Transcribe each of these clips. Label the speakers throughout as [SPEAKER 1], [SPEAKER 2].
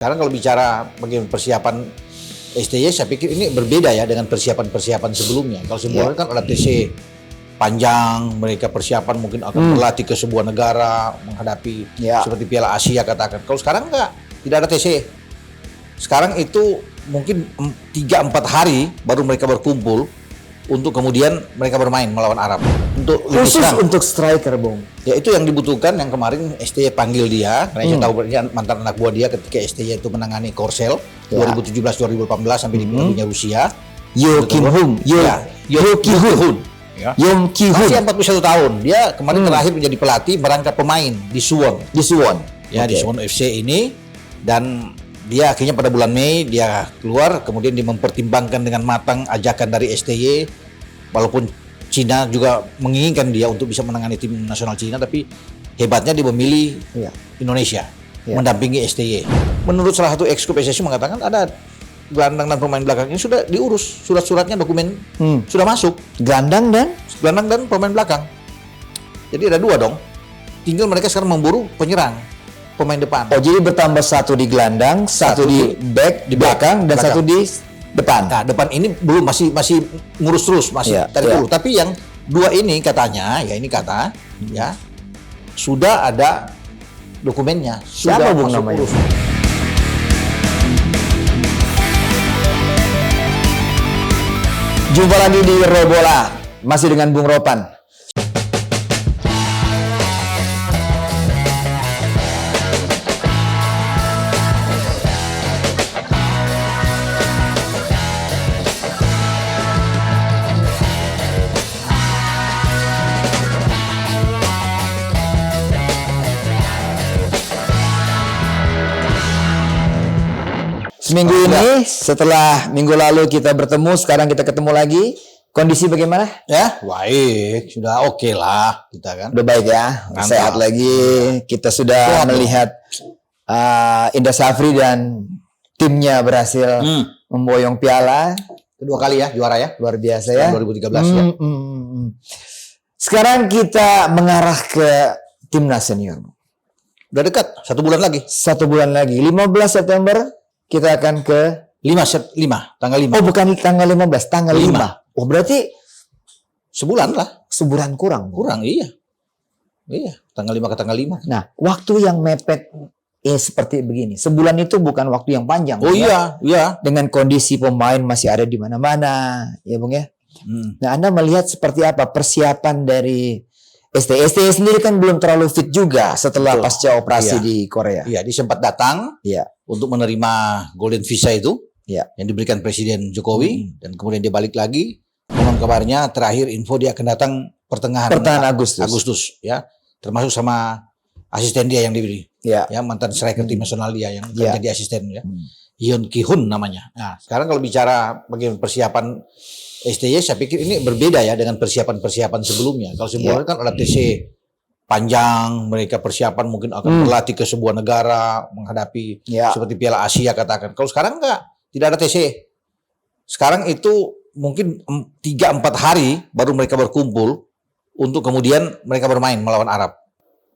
[SPEAKER 1] Sekarang kalau bicara bagaimana persiapan STY, saya pikir ini berbeda ya dengan persiapan-persiapan sebelumnya. Kalau sebelumnya kan ada TC panjang, mereka persiapan mungkin akan berlatih ke sebuah negara menghadapi seperti Piala Asia katakan. Kalau sekarang enggak, tidak ada TC. Sekarang itu mungkin 3-4 hari baru mereka berkumpul untuk kemudian mereka bermain melawan Arab. Untuk
[SPEAKER 2] khusus untuk striker, Bung.
[SPEAKER 1] Ya itu yang dibutuhkan, yang kemarin STY panggil dia, karena saya tahu dia mantan anak buah dia ketika STY itu menangani Korsel 2017-2018 sampai di Piala Dunia Rusia.
[SPEAKER 2] Yo Kim Hun, Yo Ki Hun. Yong Ki Hun.
[SPEAKER 1] Masih 41 tahun. Dia kemarin terakhir menjadi pelatih merangkap pemain di Suwon.
[SPEAKER 2] Di Suwon.
[SPEAKER 1] Ya, di Suwon FC ini, dan dia akhirnya pada bulan Mei dia keluar, kemudian dia mempertimbangkan dengan matang ajakan dari STY, walaupun Cina juga menginginkan dia untuk bisa menangani tim nasional Cina, tapi hebatnya dia memilih Indonesia mendampingi STY. Menurut salah satu ex PSSI mengatakan ada gelandang dan pemain belakang ini sudah diurus, surat-suratnya, dokumen sudah masuk. Gelandang dan pemain belakang. Jadi ada dua dong. Tinggal mereka sekarang memburu penyerang, pemain depan.
[SPEAKER 2] Oh, jadi bertambah satu di gelandang, satu di back, di belakang, dan satu di depan.
[SPEAKER 1] Nah, depan ini belum, masih ngurus terus, masih tarik dulu. Tapi yang dua ini katanya, ya ini kata, ya sudah ada dokumennya.
[SPEAKER 2] Siapa
[SPEAKER 1] sudah
[SPEAKER 2] Bung
[SPEAKER 1] masuk
[SPEAKER 2] namanya?
[SPEAKER 1] urus.
[SPEAKER 2] Jumpa lagi di Robola, masih dengan Bung Ropan. Seminggu ini, setelah minggu lalu kita bertemu, sekarang kita ketemu lagi. Kondisi bagaimana?
[SPEAKER 1] Ya, baik, sudah oke lah kita kan.
[SPEAKER 2] Udah baik ya,
[SPEAKER 1] Mantap.
[SPEAKER 2] sehat lagi. Kita sudah melihat Indra Safri dan timnya berhasil memboyong piala.
[SPEAKER 1] Kedua kali ya, juara ya.
[SPEAKER 2] Luar biasa ya.
[SPEAKER 1] 2013 ya.
[SPEAKER 2] Sekarang kita mengarah ke timnas senior.
[SPEAKER 1] Udah dekat, 1 bulan lagi.
[SPEAKER 2] 1 bulan lagi, 15 September kita akan ke
[SPEAKER 1] 5, tanggal 5.
[SPEAKER 2] Oh, bukan tanggal 15, tanggal 5. Oh, berarti
[SPEAKER 1] Sebulan lah.
[SPEAKER 2] sebulan kurang.
[SPEAKER 1] Kurang, iya. Iya, tanggal 5 ke tanggal 5.
[SPEAKER 2] Nah, waktu yang mepet seperti begini. Sebulan itu bukan waktu yang panjang.
[SPEAKER 1] Oh
[SPEAKER 2] ya?
[SPEAKER 1] iya.
[SPEAKER 2] Dengan kondisi pemain masih ada di mana-mana, ya Bung ya. Nah, Anda melihat seperti apa persiapan dari STY sendiri kan belum terlalu fit juga setelah pasca operasi di Korea.
[SPEAKER 1] Iya, dia sempat datang untuk menerima Golden Visa itu yang diberikan Presiden Jokowi, dan kemudian dia balik lagi. Konon kabarnya terakhir info dia akan datang pertengahan Agustus ya, termasuk sama asisten dia yang diberi. Ya, mantan striker tim nasional dia yang jadi asisten ya. Yeon Ki Hun namanya. Nah, sekarang kalau bicara bagaimana persiapan STY, saya pikir ini berbeda ya dengan persiapan-persiapan sebelumnya. Kalau sebelumnya kan ada TC panjang, mereka persiapan mungkin akan berlatih ke sebuah negara menghadapi seperti Piala Asia katakan. Kalau sekarang enggak, tidak ada TC. Sekarang itu mungkin 3-4 hari baru mereka berkumpul untuk kemudian mereka bermain melawan Arab.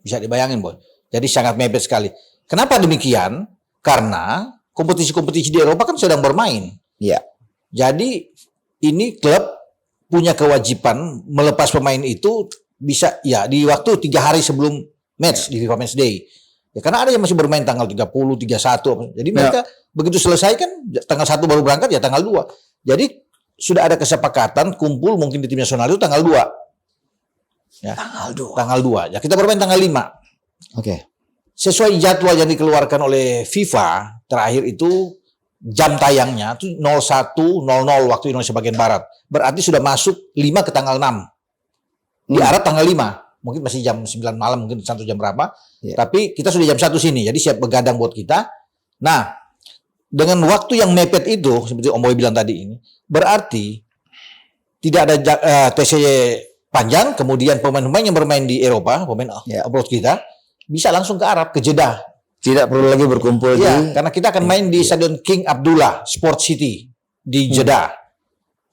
[SPEAKER 1] Bisa dibayangin, Boy. Jadi sangat mepet sekali. Kenapa demikian? Karena kompetisi-kompetisi di Eropa kan sedang bermain. Jadi ini klub punya kewajiban melepas pemain itu bisa di waktu 3 hari sebelum match di FIFA Match Day. Ya, karena ada yang masih bermain tanggal 30, 31. Jadi mereka begitu selesai kan tanggal 1 baru berangkat, ya tanggal 2. Jadi sudah ada kesepakatan kumpul mungkin di tim nasional itu tanggal 2. Ya, tanggal 2. Ya, kita bermain tanggal 5.
[SPEAKER 2] Oke.
[SPEAKER 1] Sesuai jadwal yang dikeluarkan oleh FIFA terakhir itu jam tayangnya itu 01.00 waktu Indonesia bagian barat. Berarti sudah masuk 5 ke tanggal 6. Di Arab tanggal 5. Mungkin masih jam 9 malam, mungkin 1 jam berapa. Tapi kita sudah jam 1 sini. Jadi siap begadang buat kita. Nah, dengan waktu yang mepet itu, seperti Om Boy bilang tadi ini, berarti tidak ada TC panjang, kemudian pemain-pemain yang bermain di Eropa, pemain abroad kita, bisa langsung ke Arab, ke Jeddah.
[SPEAKER 2] Tidak perlu lagi berkumpul
[SPEAKER 1] karena kita akan main di Stadion King Abdullah Sport City di Jeddah.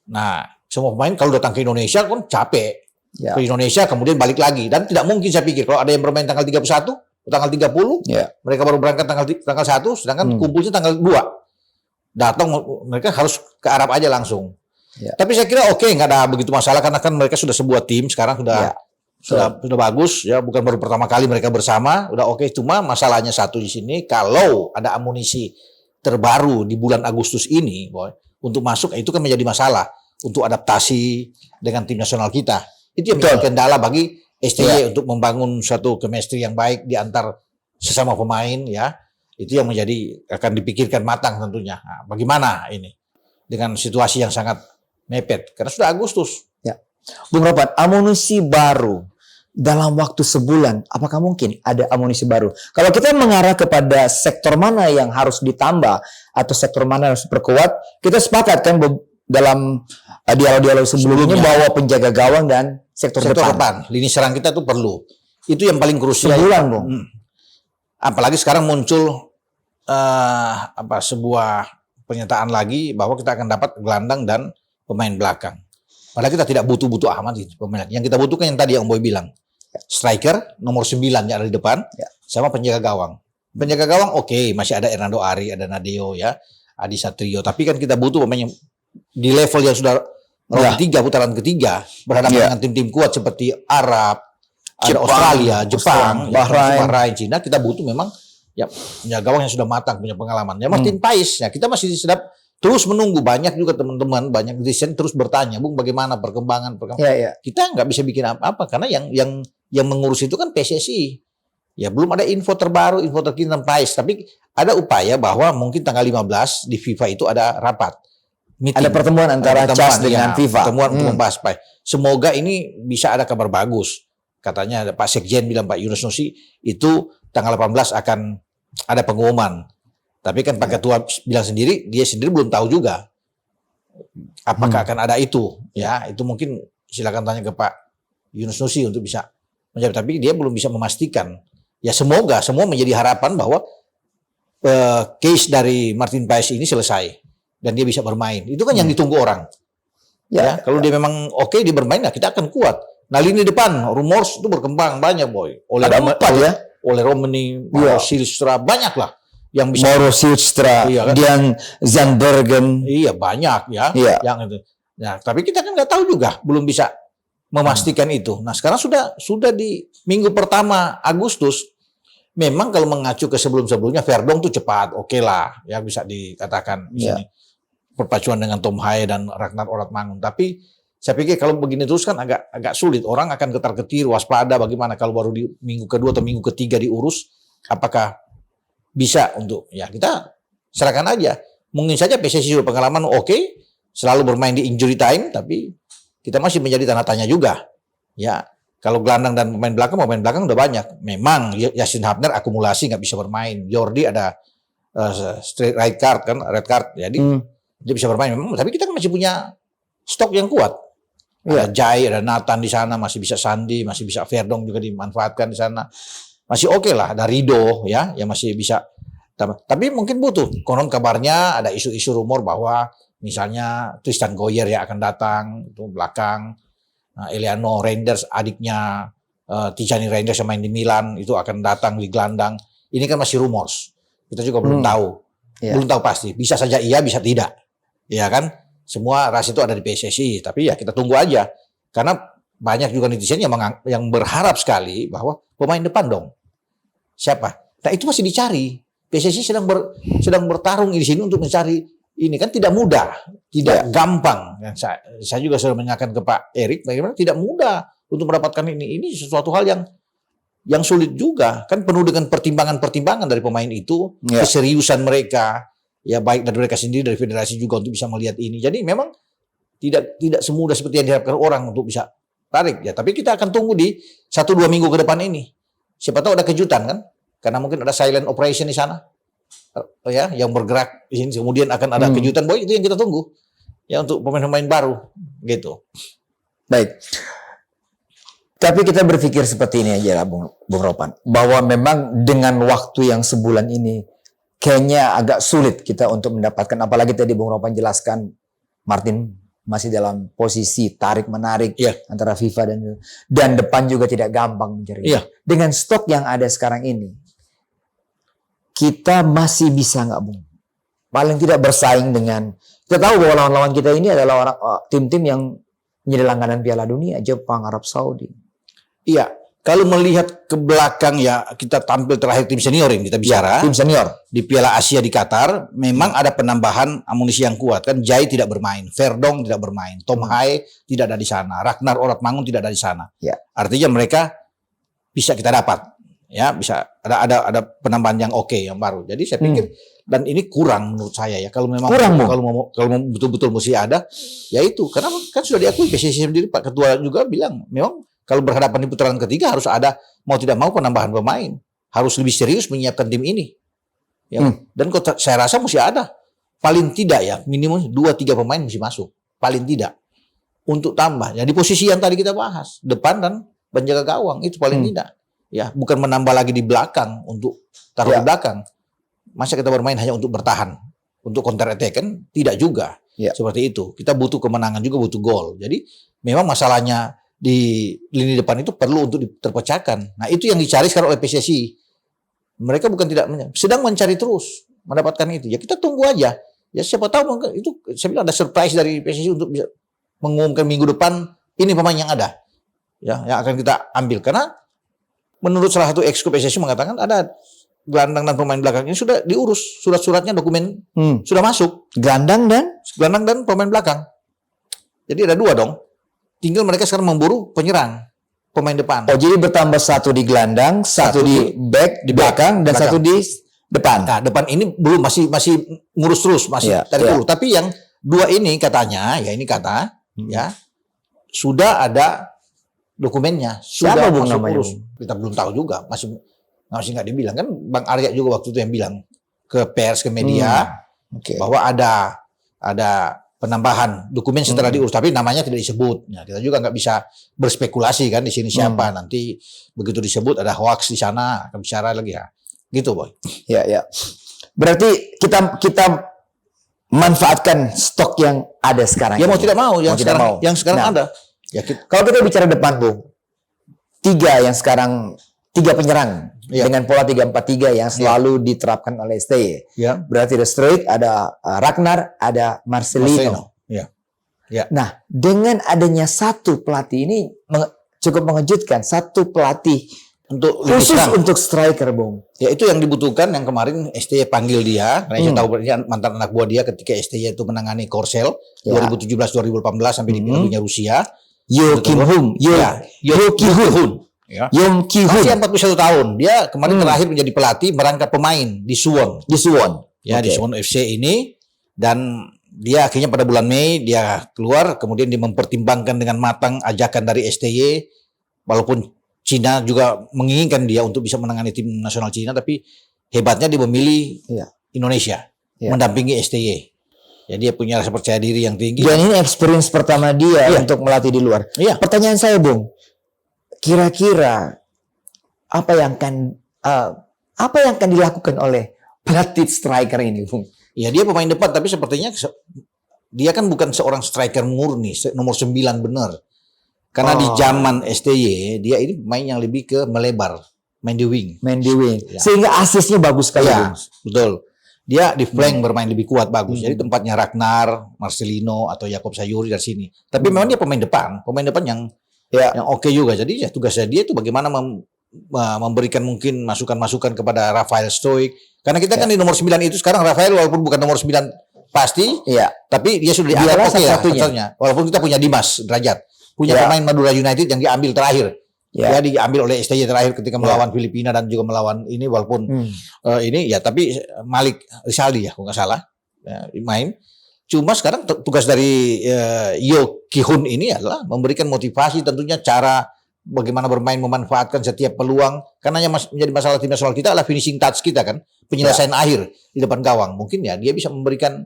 [SPEAKER 1] Nah, semua pemain kalau datang ke Indonesia kan capek. Ke Indonesia kemudian balik lagi, dan tidak mungkin saya pikir kalau ada yang bermain tanggal 31 tanggal 30, mereka baru berangkat tanggal 1, sedangkan kumpulnya tanggal 2. Datang mereka harus ke Arab aja langsung. Tapi saya kira oke, nggak ada begitu masalah karena kan mereka sudah sebuah tim sekarang sudah bagus ya, bukan baru pertama kali mereka bersama, udah oke. Cuma masalahnya satu di sini, kalau ada amunisi terbaru di bulan Agustus ini, boy, untuk masuk itu kan menjadi masalah untuk adaptasi dengan tim nasional kita. Itu yang menjadi kendala bagi STY untuk membangun suatu chemistry yang baik di antar sesama pemain ya. Itu yang menjadi akan dipikirkan matang tentunya. Nah, bagaimana ini dengan situasi yang sangat mepet karena sudah Agustus.
[SPEAKER 2] Ya. Bung Ropan, amunisi baru dalam waktu sebulan, apakah mungkin ada amunisi baru? Kalau kita mengarah kepada sektor mana yang harus ditambah atau sektor mana yang harus diperkuat, kita sepakat kan dalam dialog-dialog sebelumnya bahwa penjaga gawang dan sektor depan.
[SPEAKER 1] Lini serang kita tuh perlu. Itu yang paling krusial.
[SPEAKER 2] Sebulan, Bung.
[SPEAKER 1] Apalagi sekarang muncul sebuah pernyataan lagi bahwa kita akan dapat gelandang dan pemain belakang. Padahal kita tidak butuh amat gitu pemain. Yang kita butuhkan yang tadi yang Boy bilang. Striker nomor 9 yang ada di depan sama penjaga gawang. Penjaga gawang oke, masih ada Hernando Ari, ada Nadeo ya, Adi Satrio. Tapi kan kita butuh pemain yang di level yang sudah round 3 putaran ketiga berhadapan dengan tim-tim kuat seperti Arab, ada Australia, Jepang, Bahrain, Cina. Kita butuh memang ya penjaga gawang yang sudah matang, punya pengalaman. Ya Martin Paes, ya kita masih sedap terus menunggu. Banyak juga teman-teman, banyak netizen terus bertanya, Bung, bagaimana perkembangan. Kita nggak bisa bikin apa-apa karena yang mengurus itu kan PSSI. Ya belum ada info terbaru, info terkini tentang Paes. Tapi ada upaya bahwa mungkin tanggal 15 di FIFA itu ada rapat. Meeting.
[SPEAKER 2] Ada pertemuan antara CAS dengan FIFA.
[SPEAKER 1] Pertemuan untuk membahas Paes. Semoga ini bisa ada kabar bagus. Katanya Pak Sekjen bilang, Pak Yunus Nusi, itu tanggal 18 akan ada pengumuman. Tapi kan Pak Ketua bilang sendiri, dia sendiri belum tahu juga apakah akan ada itu. Ya, itu mungkin silakan tanya ke Pak Yunus Nusi untuk bisa menjawab. Tapi dia belum bisa memastikan. Ya semoga semua menjadi harapan bahwa case dari Martin Paes ini selesai dan dia bisa bermain. Itu kan yang ditunggu orang. Kalau dia memang oke, dia bermain, nah kita akan kuat. Nah lini depan, rumors itu berkembang banyak, Boy. Oleh Romani, Mauro Silstra, banyak lah yang bisa.
[SPEAKER 2] Mauro Silstra, Dian Zandbergen.
[SPEAKER 1] Iya banyak ya. Yang itu. Nah tapi kita kan nggak tahu juga, belum bisa memastikan itu. Nah sekarang sudah di minggu pertama Agustus. Memang kalau mengacu ke sebelum-sebelumnya, Verdong tuh cepat, oke lah, ya bisa dikatakan ini perpacuan dengan Tom Haye dan Ragnar Oratmangun. Tapi saya pikir kalau begini terus kan agak sulit. Orang akan ketar-ketir, waspada bagaimana kalau baru di minggu kedua atau minggu ketiga diurus, apakah bisa untuk kita serahkan aja. Mungkin saja PSSI sudah pengalaman oke, selalu bermain di injury time, tapi kita masih menjadi tanda tanya juga. Ya, kalau gelandang dan pemain belakang udah banyak. Memang Yasin Hapner akumulasi nggak bisa bermain. Jordi ada straight red card, jadi dia bisa bermain. Memang, tapi kita kan masih punya stok yang kuat. Ada Jai, ada Nathan di sana, masih bisa Sandi, masih bisa Verdong juga dimanfaatkan di sana. Masih oke lah, ada Rido ya, yang masih bisa. Tapi mungkin butuh. Konon kabarnya ada isu-isu rumor bahwa misalnya Tristan Goyer yang akan datang itu belakang. Eliano Reinders, adiknya Tijani Reinders yang main di Milan itu akan datang di gelandang. Ini kan masih rumors. Kita juga belum tahu. Belum tahu pasti. Bisa saja iya, bisa tidak. Ya kan? Semua rahasia itu ada di PSSI, tapi ya kita tunggu aja. Karena banyak juga netizen yang berharap sekali bahwa pemain depan dong. Siapa? Nah itu masih dicari. PSSI sedang bertarung di sini untuk mencari ini, kan tidak mudah, tidak gampang. Saya juga sudah menanyakan ke Pak Erik, bagaimana tidak mudah untuk mendapatkan ini. Ini sesuatu hal yang sulit juga. Kan penuh dengan pertimbangan-pertimbangan dari pemain itu, keseriusan mereka. Ya baik dari mereka sendiri, dari federasi juga untuk bisa melihat ini. Jadi memang tidak semudah seperti yang diharapkan orang untuk bisa tarik. Ya, tapi kita akan tunggu di 1-2 minggu ke depan ini. Siapa tahu ada kejutan kan? Karena mungkin ada silent operation di sana. Ya, yang bergerak di sini. Kemudian akan ada kejutan. Boy, itu yang kita tunggu. Ya, untuk pemain-pemain baru. Gitu.
[SPEAKER 2] Baik. Tapi kita berpikir seperti ini aja lah, Bung Ropan. Bahwa memang dengan waktu yang sebulan ini, kayaknya agak sulit kita untuk mendapatkan, apalagi tadi Bung Ropan jelaskan Martin masih dalam posisi tarik-menarik
[SPEAKER 1] Iya.
[SPEAKER 2] antara FIFA dan depan juga tidak gampang mencari.
[SPEAKER 1] Iya.
[SPEAKER 2] Dengan stok yang ada sekarang ini, kita masih bisa nggak, Bung? Paling tidak bersaing dengan, kita tahu bahwa lawan-lawan kita ini adalah tim-tim yang menjadi langganan Piala Dunia, Jepang, Arab Saudi.
[SPEAKER 1] Iya, kalau melihat ke belakang ya, kita tampil terakhir tim senior yang kita bicara.
[SPEAKER 2] Tim senior.
[SPEAKER 1] Di Piala Asia di Qatar, memang ada penambahan amunisi yang kuat. Kan Jai tidak bermain, Verdong tidak bermain, Tom Hae tidak ada di sana, Ragnar Oratmangun tidak ada di sana.
[SPEAKER 2] Ya.
[SPEAKER 1] Artinya mereka bisa kita dapat. Ya, bisa ada penambahan yang oke, yang baru. Jadi saya pikir dan ini kurang menurut saya ya. Kalau memang kalau mau betul-betul mesti ada, ya itu. Karena kan sudah diakui PSSI sendiri, Pak Ketua juga bilang memang kalau berhadapan di putaran ketiga harus ada mau tidak mau penambahan pemain, harus lebih serius menyiapkan tim ini. Ya, dan saya rasa mesti ada paling tidak ya minimum 2-3 pemain mesti masuk, paling tidak untuk tambah. Ya di posisi yang tadi kita bahas, depan dan penjaga gawang itu paling tidak. Ya, bukan menambah lagi di belakang untuk taruh di belakang. Masa kita bermain hanya untuk bertahan, untuk counter attack kan tidak juga. Seperti itu. Kita butuh kemenangan juga, butuh gol. Jadi memang masalahnya di lini depan itu perlu untuk terpecahkan. Nah, itu yang dicari sekarang oleh PSSI. Mereka bukan sedang mencari terus mendapatkan itu. Ya kita tunggu aja. Ya siapa tahu itu saya bilang ada surprise dari PSSI untuk bisa mengumumkan minggu depan ini pemain yang ada. Ya, yang akan kita ambil karena menurut salah satu ex PSSI mengatakan ada gelandang dan pemain belakang ini sudah diurus, surat-suratnya, dokumen sudah masuk. Gelandang dan pemain belakang. Jadi ada 2 dong. Tinggal mereka sekarang memburu penyerang, pemain depan.
[SPEAKER 2] Oh, jadi bertambah 1 di gelandang, 1 di back di belakang dan 1 di depan.
[SPEAKER 1] Nah, depan ini belum masih ngurus terus, masih dari dulu. Tapi yang 2 ini katanya, ya ini kata ya sudah ada dokumennya, sudah
[SPEAKER 2] Bung
[SPEAKER 1] masuk
[SPEAKER 2] namanya?
[SPEAKER 1] urus. Kita belum tahu juga, masih nggak dibilang kan. Bang Arya juga waktu itu yang bilang ke pers, ke media bahwa ada penambahan dokumen setelah diurus, tapi namanya tidak disebut. Nah, kita juga nggak bisa berspekulasi kan di sini siapa. Nanti begitu disebut ada hoax di sana, akan bicara lagi ya. Gitu, Boy.
[SPEAKER 2] Ya. Berarti kita manfaatkan stok yang ada sekarang.
[SPEAKER 1] Ya mau tidak mau, yang sekarang ada.
[SPEAKER 2] Ya, kalau kita bicara depan, Bung, 3 yang sekarang 3 penyerang dengan pola 3-4-3 yang selalu diterapkan oleh STY. Berarti ada Struijk, ada Ragnar, ada Marcelino. Nah, dengan adanya 1 pelatih ini cukup mengejutkan, 1 pelatih
[SPEAKER 1] untuk
[SPEAKER 2] khusus untuk striker, Bung.
[SPEAKER 1] Ya itu yang dibutuhkan, yang kemarin STY panggil dia, karena saya tahu dia mantan anak buah dia ketika STY itu menangani Korsel 2017-2018 sampai di Piala Dunia Rusia. Yeo Ki-hun. Masih 41 tahun. Dia kemarin terakhir menjadi pelatih merangkap pemain di Suwon.
[SPEAKER 2] Di Suwon
[SPEAKER 1] FC ini, dan dia akhirnya pada bulan Mei dia keluar, kemudian dia mempertimbangkan dengan matang ajakan dari STY, walaupun Cina juga menginginkan dia untuk bisa menangani tim nasional Cina, tapi hebatnya dia memilih Indonesia mendampingi STY. Ya, dia punya rasa percaya diri yang tinggi.
[SPEAKER 2] Dan ini experience pertama dia untuk melatih di luar. Pertanyaan saya, Bung, kira-kira apa yang akan dilakukan oleh pelatih striker ini, Bung?
[SPEAKER 1] Ya, dia pemain depan, tapi sepertinya dia kan bukan seorang striker murni, nomor 9 benar. Karena di zaman STY dia ini pemain yang lebih ke melebar, main di wing.
[SPEAKER 2] Sehingga asisnya bagus sekali.
[SPEAKER 1] Betul. Dia di flank bermain lebih kuat, bagus. Jadi tempatnya Ragnar, Marcelino atau Jakob Sayuri dari sini. Tapi memang dia pemain depan yang oke juga. Jadi ya tugasnya dia itu bagaimana memberikan mungkin masukan-masukan kepada Rafael Struijk. Karena kita kan di nomor 9 itu sekarang Rafael walaupun bukan nomor 9 pasti, tapi dia sudah dianggap satunya. Walaupun kita punya Dimas Derajat, punya pemain Madura United yang diambil terakhir. Dia diambil oleh STY terakhir ketika melawan Filipina dan juga melawan ini, walaupun tapi Malik Rizaldi kalau nggak salah main. Cuma sekarang tugas dari Yeo Ki-hun ini adalah memberikan motivasi, tentunya cara bagaimana bermain, memanfaatkan setiap peluang. Karena yang menjadi masalah tim nasional kita adalah finishing touch kita kan, penyelesaian akhir di depan gawang. Mungkin ya dia bisa memberikan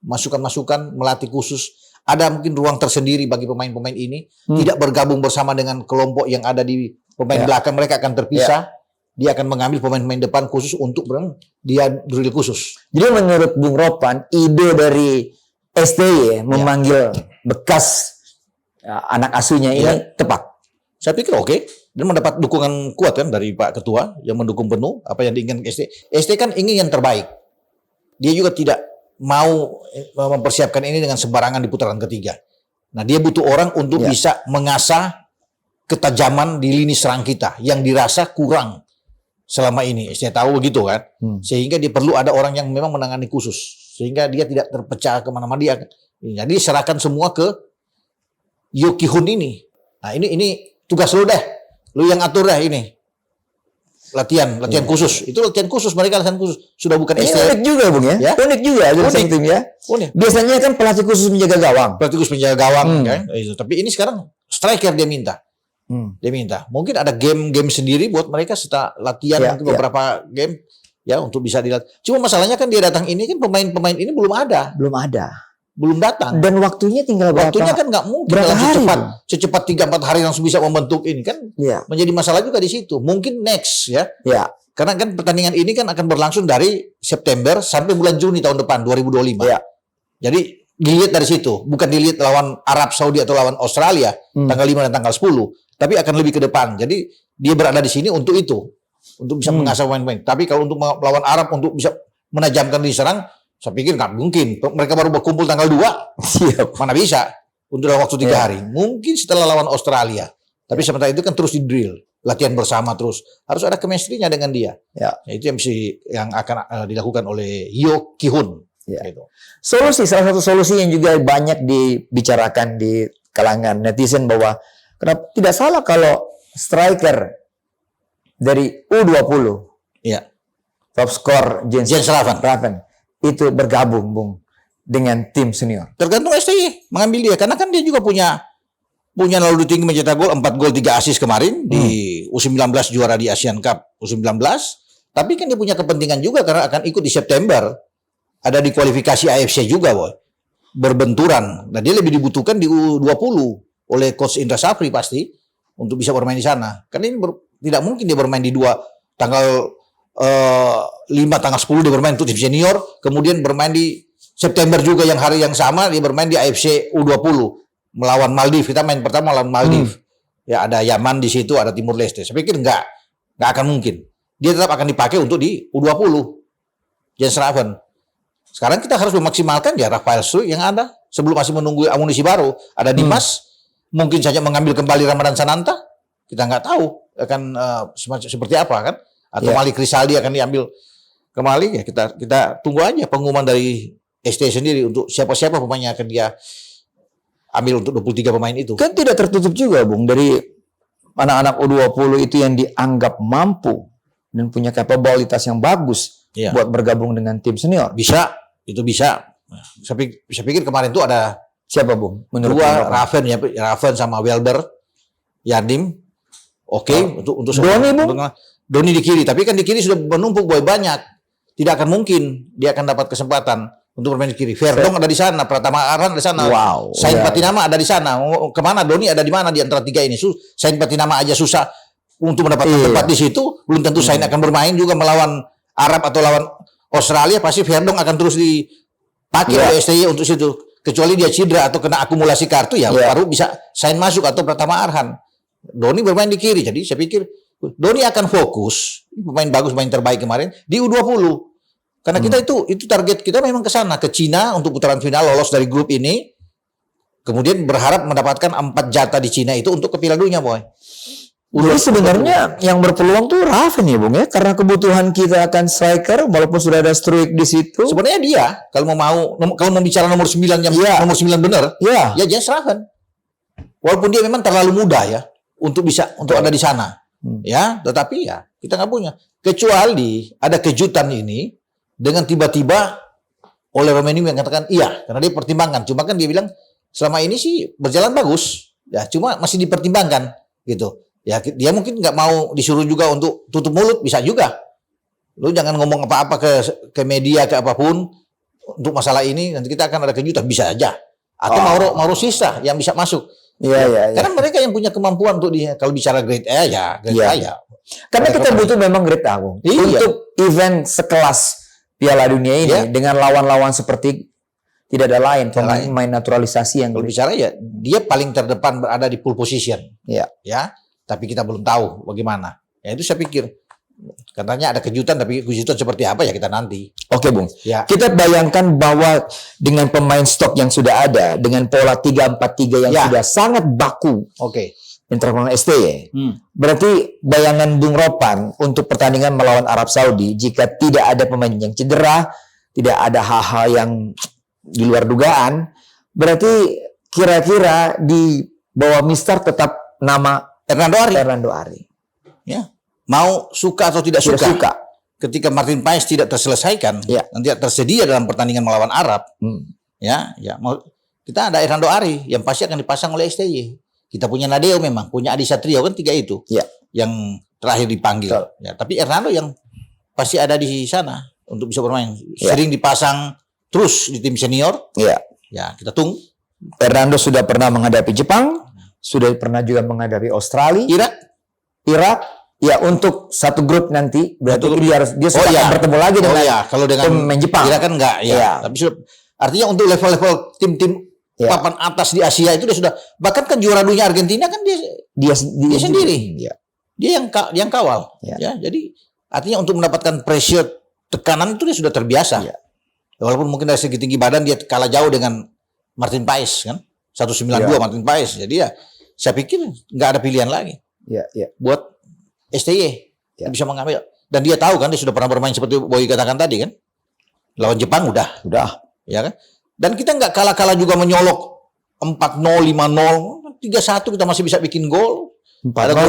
[SPEAKER 1] masukan-masukan, melatih khusus. Ada mungkin ruang tersendiri bagi pemain-pemain ini, tidak bergabung bersama dengan kelompok yang ada di pemain belakang, mereka akan terpisah. Dia akan mengambil pemain-pemain depan khusus untuk dia drill khusus.
[SPEAKER 2] Jadi menurut Bung Ropan, ide dari STY memanggil bekas anak asuhnya ini tepat.
[SPEAKER 1] Saya pikir oke. Dan mendapat dukungan kuat kan dari Pak Ketua yang mendukung penuh apa yang diinginkan ST. ST kan ingin yang terbaik. Dia juga tidak mau mempersiapkan ini dengan sembarangan di putaran ketiga. Nah, dia butuh orang untuk bisa mengasah ketajaman di lini serang kita yang dirasa kurang selama ini. ST tahu begitu kan. Sehingga dia perlu ada orang yang memang menangani khusus. Sehingga dia tidak terpecah kemana-mana. Jadi serahkan semua ke Yo Ki-hun ini. Nah, ini tugas lu deh. Lu yang atur dah ini. Latihan khusus. Itu latihan khusus, mereka latihan khusus. Sudah bukan
[SPEAKER 2] ST.
[SPEAKER 1] Unik
[SPEAKER 2] juga, Bung ya. Unik juga tim ya. Unik. Biasanya kan pelatih khusus menjaga gawang.
[SPEAKER 1] Pelatih khusus menjaga gawang kan. Tapi ini sekarang striker dia minta. Dia minta. Mungkin ada game sendiri buat mereka setelah latihan beberapa game ya untuk bisa dilatih. Cuma masalahnya kan dia datang ini kan pemain-pemain ini belum ada. Belum datang.
[SPEAKER 2] Dan waktunya tinggal berapa?
[SPEAKER 1] Waktunya kan nggak mungkin secepat 3-4 hari langsung bisa membentuk ini kan. Menjadi masalah juga di situ. Mungkin next ya. Karena kan pertandingan ini kan akan berlangsung dari September sampai bulan Juni tahun depan 2025. Jadi dilihat dari situ, bukan dilihat lawan Arab Saudi atau lawan Australia tanggal 5 dan tanggal 10, tapi akan lebih ke depan. Jadi dia berada di sini untuk itu, untuk bisa mengasah pemain-pemain. Tapi kalau untuk melawan Arab untuk bisa menajamkan di serang, saya pikir nggak mungkin. Mereka baru berkumpul tanggal 2. Mana bisa untuk dalam waktu 3 hari. Mungkin setelah lawan Australia. Tapi sementara itu kan terus di drill, latihan bersama terus. Harus ada chemistry-nya dengan dia. Itu yang akan dilakukan oleh Yo Ki-hun. Gitu.
[SPEAKER 2] Salah satu solusi yang juga banyak dibicarakan di kalangan netizen bahwa kenapa tidak salah kalau striker dari U20, top skor Jens Raven itu bergabung, Bung, dengan tim senior.
[SPEAKER 1] Tergantung STY mengambil dia, karena kan dia juga punya naluri tinggi mencetak gol, 4 gol 3 assist kemarin di U19 juara di Asian Cup U19. Tapi kan dia punya kepentingan juga karena akan ikut di September. Ada di kualifikasi AFC juga, boy. Berbenturan. Nah, dia lebih dibutuhkan di U20 oleh Coach Indra Safri pasti untuk bisa bermain di sana. Karena ini tidak mungkin dia bermain di tanggal 5 tanggal 10 dia bermain untuk tim senior, kemudian bermain di September juga yang hari yang sama dia bermain di AFC U20 melawan Maldives. Kita main pertama melawan Maldives. Ya ada Yaman di situ, ada Timur Leste. Saya pikir enggak akan mungkin. Dia tetap akan dipakai untuk di U20. Jens Raven. Sekarang kita harus memaksimalkan ya Rafael Struijk yang ada sebelum masih menunggu amunisi baru. Ada Dimas, mungkin saja mengambil kembali Ramadan Sananta. Kita nggak tahu akan seperti apa kan? Atau Malik Rizaldi akan diambil kembali ya kita tunggu aja pengumuman dari ST sendiri untuk siapa-siapa pemainnya akan dia ambil untuk 23 pemain itu.
[SPEAKER 2] Kan tidak tertutup juga, Bung, dari anak-anak U20 itu yang dianggap mampu dan punya kapabilitas yang bagus buat bergabung dengan tim senior.
[SPEAKER 1] Itu bisa. Saya pikir kemarin itu ada
[SPEAKER 2] siapa, Bung?
[SPEAKER 1] Menurut Raven sama Welber, Yardim. Untuk
[SPEAKER 2] Doni, Bung.
[SPEAKER 1] Doni di kiri, tapi kan di kiri sudah menumpuk banyak. Tidak akan mungkin dia akan dapat kesempatan untuk bermain di kiri. Verdong ada di sana, Pratama Arhan ada di sana. Sain Patinama ada di sana. Kemana Doni ada di mana di antara tiga ini? Sain Patinama aja susah untuk mendapatkan tempat di situ. Belum tentu Sain akan bermain juga melawan Arab atau lawan Australia. Pasti Verdong akan terus dipakai oleh STY untuk situ. Kecuali dia cedera atau kena akumulasi kartu baru bisa Sain masuk atau Pratama Arhan. Doni bermain di kiri, jadi saya pikir Doni akan fokus, pemain bagus, pemain terbaik kemarin di U20. Karena kita itu target kita memang ke sana, ke Cina untuk putaran final lolos dari grup ini. Kemudian berharap mendapatkan 4 jatah di Cina itu untuk ke Piala Dunia, boy.
[SPEAKER 2] Jadi sebenarnya yang berpeluang tuh Raven ya, Bung ya, karena kebutuhan kita akan striker walaupun sudah ada Struijk di situ.
[SPEAKER 1] Sebenarnya dia kalau mau bicara nomor 9 yang nomor 9 benar, ya Jens Raven. Walaupun dia memang terlalu muda ya untuk ada di sana. Ya, tetapi ya kita nggak punya. Kecuali ada kejutan ini dengan tiba-tiba oleh Romelu yang katakan iya, karena dia pertimbangkan. Cuma kan dia bilang selama ini sih berjalan bagus, ya cuma masih dipertimbangkan gitu. Ya dia mungkin nggak mau disuruh juga untuk tutup mulut, bisa juga. Lu jangan ngomong apa-apa ke media ke apapun untuk masalah ini, nanti kita akan ada kejutan, bisa aja. Atau Mauro Sisa yang bisa masuk.
[SPEAKER 2] Iya.
[SPEAKER 1] Karena mereka yang punya kemampuan untuk kalau bicara grade A grade A ya.
[SPEAKER 2] Karena kita butuh memang grade A, Bung. Untuk event sekelas Piala Dunia ini dengan lawan-lawan seperti Tidak ada lain pemain naturalisasi yang
[SPEAKER 1] kalau bicara ya dia paling terdepan berada di pole position.
[SPEAKER 2] Ya.
[SPEAKER 1] Ya, tapi kita belum tahu bagaimana. Ya itu saya pikir katanya ada kejutan, tapi kejutan seperti apa ya kita nanti.
[SPEAKER 2] Oke, Bung.
[SPEAKER 1] Ya.
[SPEAKER 2] Kita bayangkan bahwa dengan pemain stok yang sudah ada, dengan pola 3-4-3 yang sudah sangat baku.
[SPEAKER 1] Oke.
[SPEAKER 2] Internal STY. Berarti bayangan Bung Ropan untuk pertandingan melawan Arab Saudi, jika tidak ada pemain yang cedera, tidak ada hal-hal yang di luar dugaan, berarti kira-kira di bawah Mister tetap nama Hernando Ari.
[SPEAKER 1] Ya. Mau suka atau tidak suka. Ketika Martin Paes tidak terselesaikan, nanti tersedia dalam pertandingan melawan Arab. Ya, kita ada Hernando Ari yang pasti akan dipasang oleh STY. Kita punya Nadeo memang, punya Adi Satrio kan 3 itu. Yang terakhir dipanggil. Ya, tapi Hernando yang pasti ada di sana untuk bisa bermain. Sering dipasang terus di tim senior. Ya, kita tunggu.
[SPEAKER 2] Hernando sudah pernah menghadapi Jepang, sudah pernah juga menghadapi Australia, Irak. Ya, untuk satu grup nanti berarti dia sudah bertemu lagi dengan
[SPEAKER 1] kalau dengan
[SPEAKER 2] pemain Jepang.
[SPEAKER 1] Irak kan enggak Tapi artinya untuk level-level tim-tim papan atas di Asia itu dia sudah, bahkan kan juara dunia Argentina kan dia sendiri. Dia yang kawal. Ya, jadi artinya untuk mendapatkan pressure tekanan itu dia sudah terbiasa. Walaupun mungkin dari segi tinggi badan dia kalah jauh dengan Martin Paes kan. 192 Martin Paes. Jadi ya saya pikir nggak ada pilihan lagi. Buat STY bisa mengambil, dan dia tahu kan dia sudah pernah bermain seperti Boy katakan tadi kan. Lawan Jepang udah. Ya kan? Dan kita nggak kalah-kalah juga menyolok 4-0, 5-0, 3-1 kita masih bisa bikin gol.
[SPEAKER 2] 4-0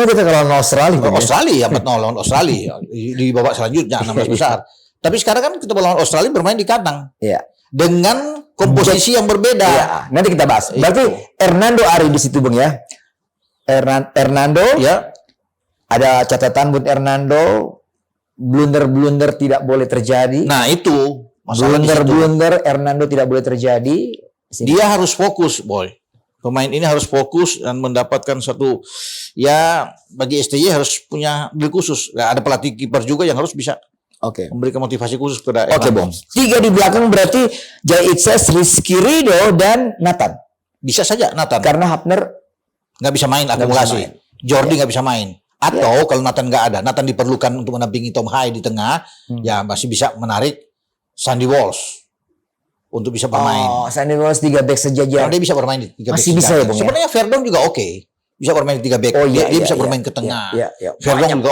[SPEAKER 2] kita kalau Australia.
[SPEAKER 1] Australia 4-0 lawan Australia di babak selanjutnya 16 besar. Tapi sekarang kan kita lawan Australia bermain di kandang. Dengan komposisi yang berbeda.
[SPEAKER 2] Nanti kita bahas. Berarti Hernando Ari di situ, Bung ya. Hernando ada catatan buat Hernando, blunder tidak boleh terjadi.
[SPEAKER 1] Nah, itu
[SPEAKER 2] blunder Hernando tidak boleh terjadi.
[SPEAKER 1] Dia harus fokus, Boy. Pemain ini harus fokus dan mendapatkan satu, bagi STY harus punya bil khusus. Nah, ada pelatih kiper juga yang harus bisa memberikan motivasi khusus kepada
[SPEAKER 2] Bung. 3 di belakang berarti Jay Itzes, Rizky Ridho, dan Nathan.
[SPEAKER 1] Bisa saja Nathan.
[SPEAKER 2] Karena Hapner
[SPEAKER 1] nggak bisa main akumulasi. Jordi nggak bisa main. Atau kalau Nathan nggak ada, Nathan diperlukan untuk mendampingi Tom Hai di tengah, ya masih bisa menarik Sandy Walsh untuk bisa bermain.
[SPEAKER 2] Sandy Walsh 3 back sejajar.
[SPEAKER 1] Dia bisa bermain di 3 back.
[SPEAKER 2] Masih bisa ya, Bung.
[SPEAKER 1] Sebenarnya Verdon juga bisa bermain di 3 back. Dia bisa bermain ke tengah. Verdon juga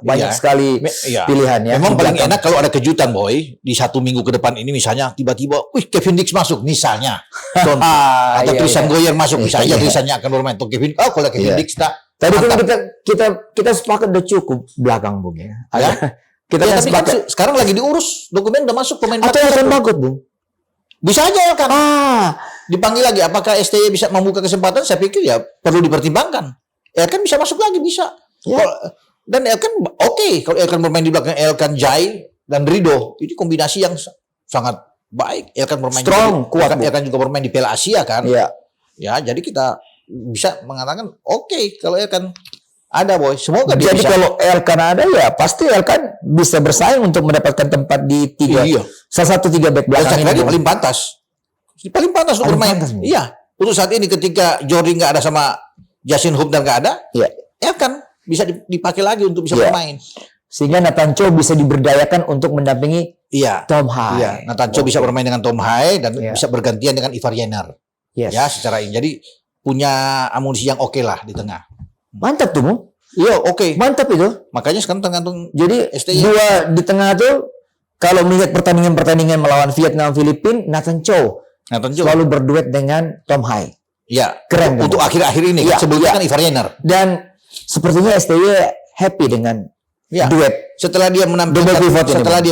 [SPEAKER 2] banyak sekali pilihannya.
[SPEAKER 1] Memang paling enak kalau ada kejutan, Boy. Di 1 minggu ke depan ini misalnya tiba-tiba, Kevin Dix masuk misalnya. Atau Tristan Goyer masuk misalnya, Tristannya akan bermain. Atau kalau Kevin Dix
[SPEAKER 2] tadi kan kita sepakat udah cukup belakang, Bung ya. Kita sepakat.
[SPEAKER 1] Sekarang lagi diurus, dokumen udah masuk pemain.
[SPEAKER 2] Atau yang bagus, Bung.
[SPEAKER 1] Bisa aja kan. Dipanggil lagi, apakah STY bisa membuka kesempatan? Saya pikir ya perlu dipertimbangkan. Elkan bisa masuk lagi, bisa. Dan Elkan kalau Elkan bermain di belakang Elkan, Jai dan Ridho, ini kombinasi yang sangat baik. Elkan bermain
[SPEAKER 2] strong, kuat.
[SPEAKER 1] Elkan juga bermain di Piala Asia kan. Ya, jadi kita bisa mengatakan kalau Elkan ada, Boy. Semoga dia
[SPEAKER 2] jadi
[SPEAKER 1] bisa.
[SPEAKER 2] Kalau Elkan ada ya pasti Elkan bisa bersaing untuk mendapatkan tempat di 3. Salah satu 3 back belakang
[SPEAKER 1] ini paling pantas. Paling pantas untuk bermain. Untuk saat ini ketika Jordi nggak ada sama Justin Hubner nggak ada, Elkan bisa dipakai lagi untuk bisa bermain.
[SPEAKER 2] Sehingga Nathan Cho bisa diberdayakan untuk mendampingi Tom Hai.
[SPEAKER 1] Nathan Cho bisa bermain dengan Tom Hai dan bisa bergantian dengan Ivar Jenner. Ya, secara ini. Jadi punya amunisi yang oke lah di tengah.
[SPEAKER 2] Mantap tuh, Bung. Mantap itu.
[SPEAKER 1] Makanya sekarang tergantung.
[SPEAKER 2] Jadi dua di tengah tuh kalau melihat pertandingan melawan Vietnam, Filipina, Nathan Cho selalu berduet dengan Tom Hai. Keren.
[SPEAKER 1] Untuk akhir-akhir ini sebelumnya kan Ivar Jenner.
[SPEAKER 2] Dan sepertinya STY happy dengan duet.
[SPEAKER 1] Setelah dia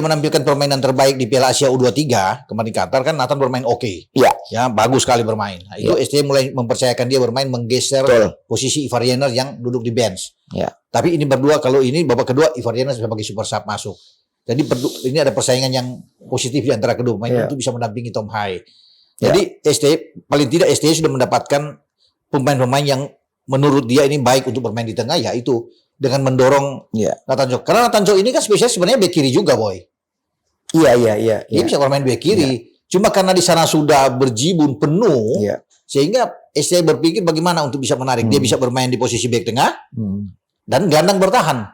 [SPEAKER 1] menampilkan permainan terbaik di Piala Asia U23 kemarin di Qatar kan, Nathan bermain ya bagus sekali bermain. Nah, itu STY mulai mempercayakan dia bermain, menggeser posisi Ivar Jenner yang duduk di bench. Tapi ini berdua, kalau ini babak kedua Ivar Jenner sebagai super sub masuk. Jadi ini ada persaingan yang positif di antara kedua pemain untuk bisa mendampingi Tom Hai. Jadi STY paling tidak STY sudah mendapatkan pemain-pemain yang menurut dia ini baik untuk bermain di tengah, yaitu dengan mendorong Nathan Cho. Karena Nathan Cho ini kan spesialis sebenarnya bek kiri juga, Boy.
[SPEAKER 2] Iya.
[SPEAKER 1] Dia bisa bermain bek kiri. Cuma karena di sana sudah berjibun penuh, sehingga STI berpikir bagaimana untuk bisa menarik. Dia bisa bermain di posisi bek tengah dan gelandang bertahan.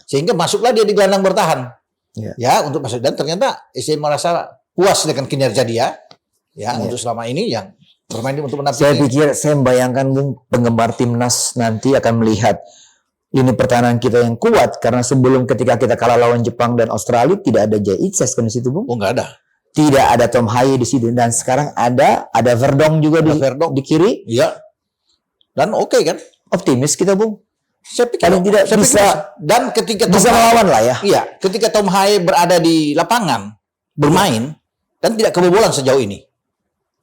[SPEAKER 1] Sehingga masuklah dia di gelandang bertahan. Ya, untuk masuk, dan ternyata STI merasa puas dengan kinerja dia. Ya, untuk selama ini yang bermain untuk menapis.
[SPEAKER 2] Saya pikir, saya membayangkan Bung, penggemar timnas nanti akan melihat lini pertahanan kita yang kuat, karena sebelum ketika kita kalah lawan Jepang dan Australia tidak ada Jay Itzes kan di situ, Bung.
[SPEAKER 1] Oh, nggak ada.
[SPEAKER 2] Tidak ada Tom Haye di situ, dan sekarang ada Verdong juga di kiri.
[SPEAKER 1] Iya. Dan oke kan?
[SPEAKER 2] Optimis kita, Bung.
[SPEAKER 1] Saya pikir
[SPEAKER 2] paling tidak bisa,
[SPEAKER 1] dan ketika
[SPEAKER 2] bisa melawan lah ya.
[SPEAKER 1] Iya, ketika Tom Haye berada di lapangan bermain dan tidak kebobolan sejauh ini.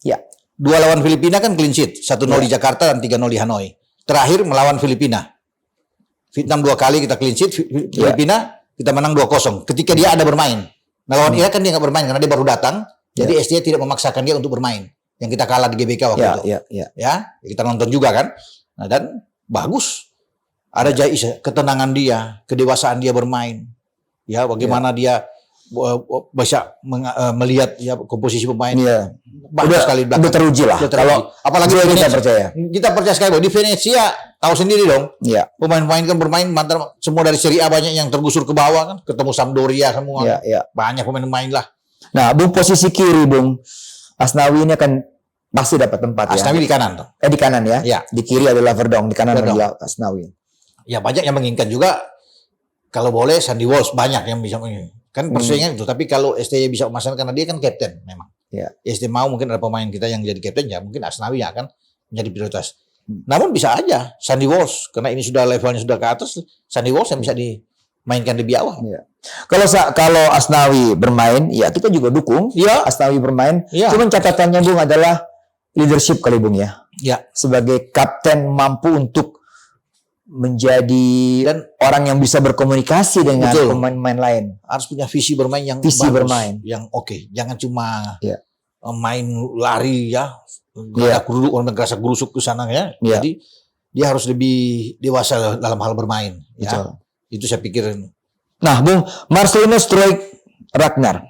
[SPEAKER 2] Ya.
[SPEAKER 1] 2 lawan Filipina kan clean sheet, 1-0 di Jakarta dan 3-0 di Hanoi. Terakhir melawan Filipina. Vietnam 2 kali kita clean sheet, Filipina kita menang 2-0. Ketika dia ada bermain. Nah, lawan Irak kan dia nggak bermain karena dia baru datang. Jadi SDA tidak memaksakan dia untuk bermain. Yang kita kalah di GBK waktu itu. Ya, kita nonton juga kan. Nah, dan bagus. Ada Jais, ketenangan dia, kedewasaan dia bermain. Ya, bagaimana dia bisa melihat ya komposisi pemain. Bagus sekali
[SPEAKER 2] udah teruji lah.
[SPEAKER 1] Kalau apalagi
[SPEAKER 2] kita percaya.
[SPEAKER 1] Kita percaya sekali bahwa di Venezia tahu sendiri dong. Pemain-pemain kan bermain mantan semua dari Serie A, banyak yang tergusur ke bawah kan, ketemu Sampdoria semua. Banyak pemain-pemain lah.
[SPEAKER 2] Nah, Bung, posisi kiri, Bung. Asnawi ini akan pasti dapat tempat.
[SPEAKER 1] Asnawi di kanan tuh.
[SPEAKER 2] Di kanan ya. Di kiri adalah Verdong, di kanan adalah Asnawi.
[SPEAKER 1] Ya, banyak yang menginginkan juga kalau boleh Sandy Walsh, banyak yang bisa kan persaingan itu. Tapi kalau STY bisa memasang karena dia kan kapten memang. STY mau mungkin ada pemain kita yang jadi kapten, ya mungkin Asnawi yang akan menjadi prioritas. Namun bisa aja Sandy Walsh, karena ini sudah levelnya sudah ke atas, Sandy Walsh yang bisa dimainkan lebih awal.
[SPEAKER 2] Kalau Asnawi bermain, ya kita juga dukung. Asnawi bermain. Cuman catatannya, Bung, adalah leadership kali, Bung, ya. Sebagai kapten mampu untuk menjadi dan orang yang bisa berkomunikasi dengan pemain-pemain lain.
[SPEAKER 1] Harus punya visi bermain yang bagus, yang oke. Jangan cuma main lari ya, gerasa gerusuk ke sana ya. Jadi dia harus lebih dewasa dalam hal bermain. Itu saya pikir.
[SPEAKER 2] Nah, Bung, Marcelino, Struijk, Ragnar.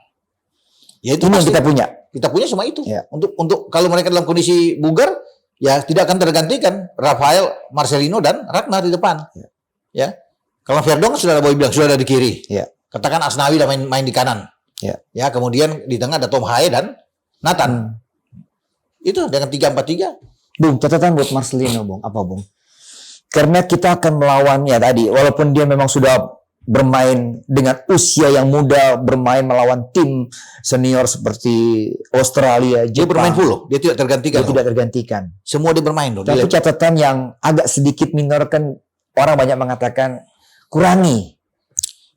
[SPEAKER 1] Ya itu
[SPEAKER 2] yang kita punya.
[SPEAKER 1] Kita punya semua itu. Untuk kalau mereka dalam kondisi bugar, ya tidak akan tergantikan Rafael, Marcelino dan Ragnar di depan. Ya. Kalau Verdong sudah ada Boy bilang sudah ada di kiri. Katakan Asnawi udah main di kanan. Ya, kemudian di tengah ada Tom Haye dan Nathan. Itu dengan 3-4-3.
[SPEAKER 2] Bung, catatan buat Marcelino, Bung. Apa, Bung? Karena kita akan melawannya tadi, walaupun dia memang sudah bermain dengan usia yang muda, bermain melawan tim senior seperti Australia, Jepang.
[SPEAKER 1] Dia bermain full loh, dia tidak tergantikan.
[SPEAKER 2] Dia tidak tergantikan.
[SPEAKER 1] Semua dia bermain loh.
[SPEAKER 2] Tapi catatan yang agak sedikit minor kan, orang banyak mengatakan kurangi.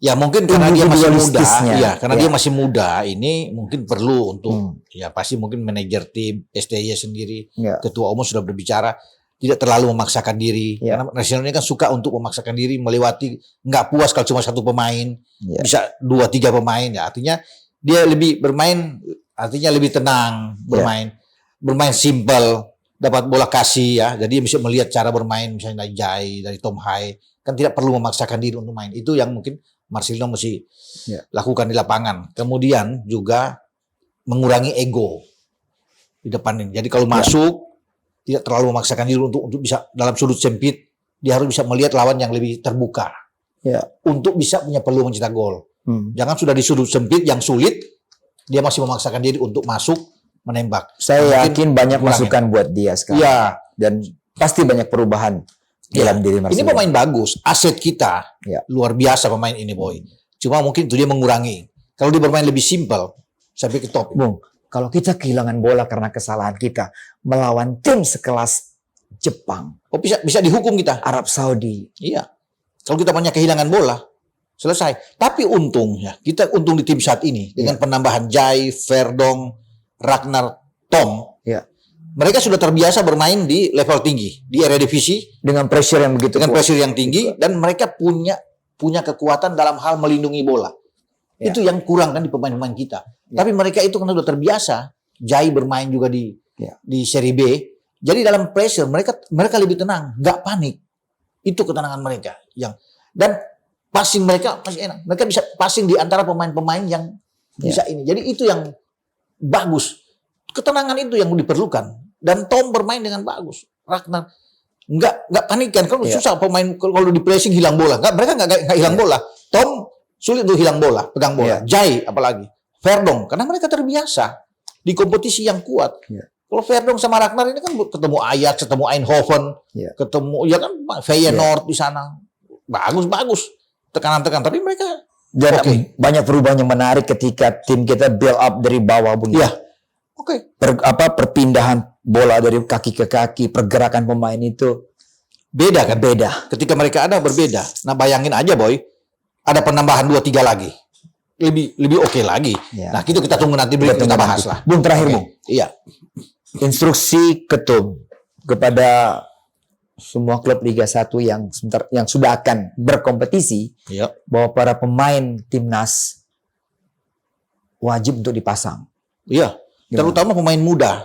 [SPEAKER 1] Ya mungkin karena dia masih muda, karena dia masih muda, ini mungkin perlu untuk ya pasti mungkin manajer tim, STY sendiri, ketua umum sudah berbicara. Tidak terlalu memaksakan diri. Karena nasional ini kan suka untuk memaksakan diri, melewati, nggak puas kalau cuma 1 pemain, bisa 2-3 pemain. Ya, artinya dia lebih bermain, artinya lebih tenang bermain simple, dapat bola kasih ya. Jadi dia bisa melihat cara bermain misalnya dari Jai, dari Tom Haye, kan tidak perlu memaksakan diri untuk main. Itu yang mungkin Marcelino mesti lakukan di lapangan. Kemudian juga mengurangi ego di depan ini. Jadi kalau masuk tidak terlalu memaksakan diri untuk bisa dalam sudut sempit, dia harus bisa melihat lawan yang lebih terbuka. Untuk bisa punya peluang mencetak gol. Jangan sudah di sudut sempit yang sulit, dia masih memaksakan diri untuk masuk menembak.
[SPEAKER 2] Saya yakin banyak masukan buat dia sekarang. Dan pasti banyak perubahan dalam diri Marcelino.
[SPEAKER 1] Ini pemain bagus, aset kita. Luar biasa pemain ini, Boy. Cuma mungkin itu dia mengurangi. Kalau dia bermain lebih simpel, saya pikir top.
[SPEAKER 2] Bung, kalau kita kehilangan bola karena kesalahan kita melawan tim sekelas Jepang,
[SPEAKER 1] bisa dihukum kita.
[SPEAKER 2] Arab Saudi.
[SPEAKER 1] Iya. Kalau kita banyak kehilangan bola, selesai. Tapi untungnya, kita untung di tim saat ini dengan penambahan Jai, Verdong, Ragnar, Tom. Mereka sudah terbiasa bermain di level tinggi, di Eredivisie
[SPEAKER 2] dengan pressure yang begitu.
[SPEAKER 1] Dengan pressure yang tinggi dan mereka punya kekuatan dalam hal melindungi bola. Itu yang kurang kan di pemain-pemain kita. Tapi mereka itu kan sudah terbiasa. Jai bermain juga di Serie B. Jadi dalam pressure mereka lebih tenang, nggak panik. Itu ketenangan mereka. Dan passing mereka masih enak. Mereka bisa passing di antara pemain-pemain yang bisa ini. Jadi itu yang bagus. ketenangan itu yang diperlukan. Dan Tom bermain dengan bagus. Ragnar nggak panik kan? Kalau susah pemain kalau di pressing hilang bola. Mereka nggak hilang bola. Tom sulit untuk hilang bola, pegang bola. Jai apalagi. Verdong karena mereka terbiasa di kompetisi yang kuat. Kalau Verdong sama Ragnar ini kan ketemu Ajax, ketemu Eindhoven, ketemu ya kan Feyenoord di sana. Bagus. Tekanan-tekanan tapi mereka
[SPEAKER 2] banyak perubahan yang menarik ketika tim kita build up dari bawah, Bung. Perpindahan bola dari kaki ke kaki, pergerakan pemain itu
[SPEAKER 1] beda kan?
[SPEAKER 2] Beda.
[SPEAKER 1] Ketika mereka ada berbeda. Nah, bayangin aja, Boy. Ada penambahan 2-3 lagi. Lebih oke lagi. Nah, kita tunggu nanti kita bahas lah.
[SPEAKER 2] Bung, terakhir, Bung.
[SPEAKER 1] Iya.
[SPEAKER 2] Instruksi ketum kepada semua klub Liga 1 yang sudah akan berkompetisi, bahwa para pemain timnas wajib untuk dipasang.
[SPEAKER 1] Iya. Terutama pemain muda.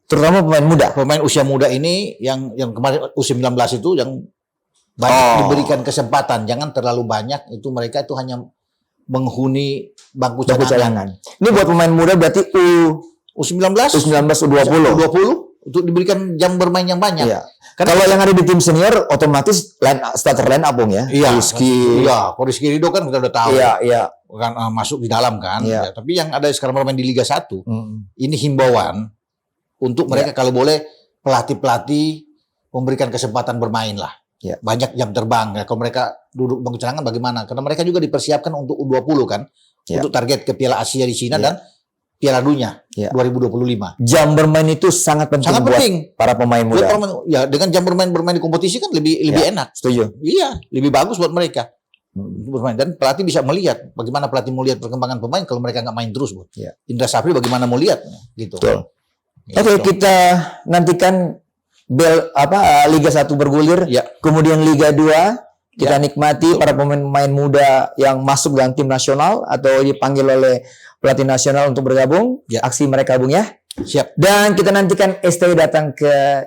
[SPEAKER 2] Pemain
[SPEAKER 1] usia muda ini yang kemarin U19 itu yang banyak diberikan kesempatan, jangan terlalu banyak, itu mereka itu hanya menghuni bangku cadangan.
[SPEAKER 2] Ini buat pemain muda berarti U19, U20
[SPEAKER 1] untuk diberikan jam bermain yang banyak.
[SPEAKER 2] Kalau yang ada di tim senior otomatis starter line up, Bung, ya.
[SPEAKER 1] Rizky Ridho kan kita udah tahu. Kan masuk di dalam kan. Tapi yang ada sekarang bermain di Liga 1, ini himbauan untuk mereka kalau boleh pelatih memberikan kesempatan bermain lah. Banyak jam terbang. Kalau mereka duduk bangku cadangan bagaimana? Karena mereka juga dipersiapkan untuk U20 kan. Untuk target ke Piala Asia di Cina dan Piala Dunia 2025.
[SPEAKER 2] Jam bermain itu sangat penting buat para pemain muda.
[SPEAKER 1] Dengan jam bermain di kompetisi kan lebih enak.
[SPEAKER 2] Setuju.
[SPEAKER 1] Iya, lebih bagus buat mereka bermain. Dan pelatih bisa melihat bagaimana pelatih mau lihat perkembangan pemain kalau mereka nggak main terus, Bud. Indra Safri bagaimana mau lihat gitu.
[SPEAKER 2] Betul. Oke, kita nantikan Liga 1 bergulir, kemudian Liga 2 kita nikmati para pemain-pemain muda yang masuk dalam tim nasional atau dipanggil oleh pelatih nasional untuk bergabung, aksi mereka, Bung, ya.
[SPEAKER 1] Siap.
[SPEAKER 2] Dan kita nantikan STI datang ke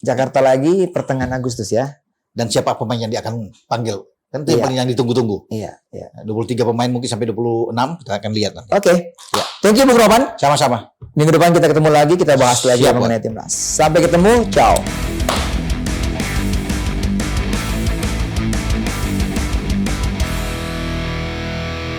[SPEAKER 2] Jakarta lagi pertengahan Agustus, ya.
[SPEAKER 1] Dan siapa pemain yang dia akan panggil? Kan itu yang paling yang ditunggu-tunggu. 23 pemain mungkin sampai 26 kita akan lihat nanti.
[SPEAKER 2] Oke. Thank you, Bung Ropan.
[SPEAKER 1] Sama-sama.
[SPEAKER 2] Minggu depan kita ketemu lagi, kita bahas lagi mengenai timnas. Sampai ketemu, ciao.